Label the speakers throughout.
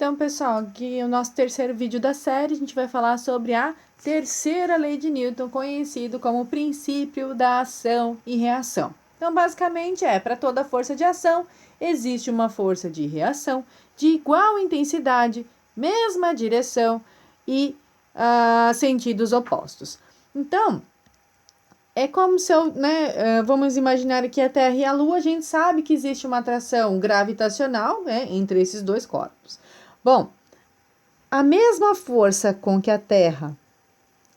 Speaker 1: Então, pessoal, aqui é o nosso terceiro vídeo da série, a gente vai falar sobre a terceira lei de Newton, conhecido como o princípio da ação e reação. Então, basicamente, para toda força de ação, existe uma força de reação de igual intensidade, mesma direção e sentidos opostos. Então, é como se eu, vamos imaginar aqui a Terra e a Lua, a gente sabe que existe uma atração gravitacional, entre esses dois corpos. Bom, a mesma força com que a Terra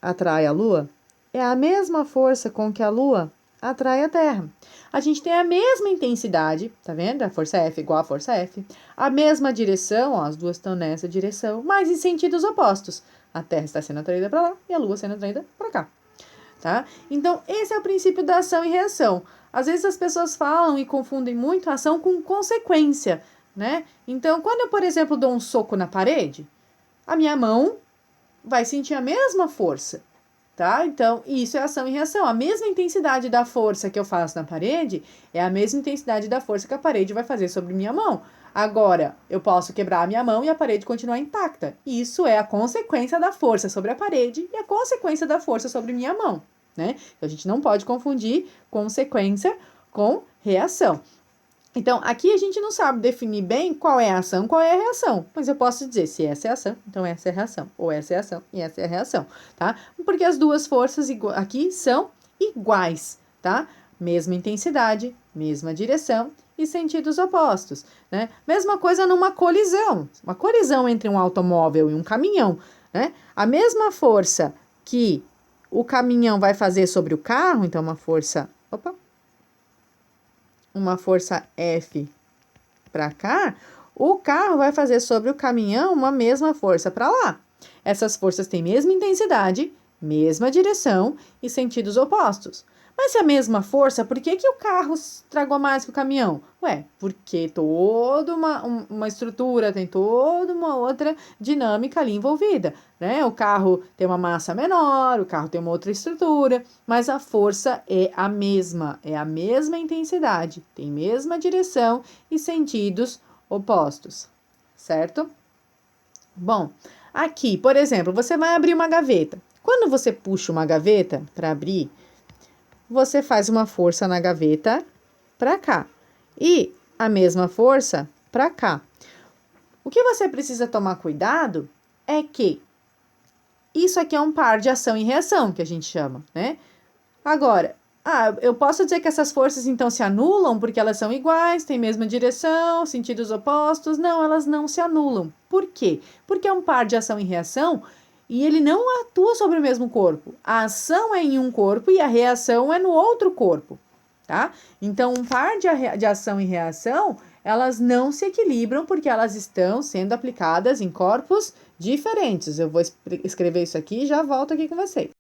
Speaker 1: atrai a Lua é a mesma força com que a Lua atrai a Terra. A gente tem a mesma intensidade, tá vendo? A força F igual a força F. A mesma direção, ó, as duas estão nessa direção, mas em sentidos opostos. A Terra está sendo atraída para lá e a Lua sendo atraída para cá. Tá? Então, esse é o princípio da ação e reação. Às vezes as pessoas falam e confundem muito a ação com consequência, né? Então, quando eu, por exemplo, dou um soco na parede, a minha mão vai sentir a mesma força, tá? Então, isso é ação e reação. A mesma intensidade da força que eu faço na parede é a mesma intensidade da força que a parede vai fazer sobre minha mão. Agora, eu posso quebrar a minha mão e a parede continuar intacta. Isso é a consequência da força sobre a parede e a consequência da força sobre minha mão, né? Então, a gente não pode confundir consequência com reação. Então, aqui a gente não sabe definir bem qual é a ação, qual é a reação. Mas eu posso dizer, se essa é a ação, então essa é a reação. Ou essa é a ação e essa é a reação, tá? Porque as duas forças aqui são iguais, tá? Mesma intensidade, mesma direção e sentidos opostos, né? Mesma coisa numa colisão. Uma colisão entre um automóvel e um caminhão, né? A mesma força que o caminhão vai fazer sobre o carro, então uma força F para cá, o carro vai fazer sobre o caminhão uma mesma força para lá. Essas forças têm mesma intensidade, mesma direção e sentidos opostos. Mas se a mesma força, por que o carro estragou mais que o caminhão? Porque toda uma estrutura, tem toda uma outra dinâmica ali envolvida, né? O carro tem uma massa menor, o carro tem uma outra estrutura, mas a força é a mesma intensidade, tem mesma direção e sentidos opostos, certo? Bom, aqui, por exemplo, você vai abrir uma gaveta. Quando você puxa uma gaveta para abrir, você faz uma força na gaveta para cá e a mesma força para cá. O que você precisa tomar cuidado é que isso aqui é um par de ação e reação, que a gente chama, né? Agora, eu posso dizer que essas forças então se anulam porque elas são iguais, têm mesma direção, sentidos opostos? Não, elas não se anulam. Por quê? Porque é um par de ação e reação e ele não atua sobre o mesmo corpo. A ação é em um corpo e a reação é no outro corpo, tá? Então, um par de ação e reação, elas não se equilibram porque elas estão sendo aplicadas em corpos diferentes. Eu vou escrever isso aqui e já volto aqui com vocês.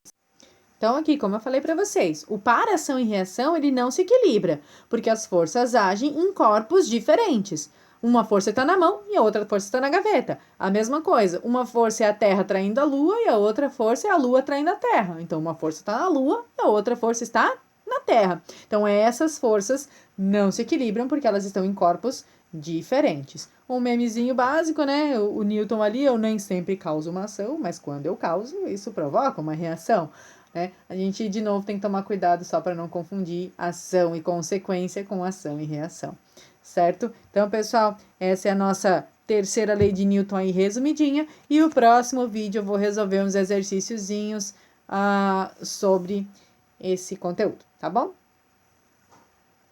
Speaker 1: Então, aqui, como eu falei para vocês, o par ação e reação, ele não se equilibra, porque as forças agem em corpos diferentes. Uma força está na mão e a outra força está na gaveta. A mesma coisa, uma força é a Terra traindo a Lua e a outra força é a Lua traindo a Terra. Então, uma força está na Lua e a outra força está na Terra. Então, essas forças não se equilibram porque elas estão em corpos diferentes. Um memezinho básico, né? O Newton ali, eu nem sempre causo uma ação, mas quando eu causo, isso provoca uma reação. A gente, de novo, tem que tomar cuidado só para não confundir ação e consequência com ação e reação, certo? Então, pessoal, essa é a nossa terceira lei de Newton aí resumidinha, e o próximo vídeo eu vou resolver uns exercíciozinhos sobre esse conteúdo, tá bom?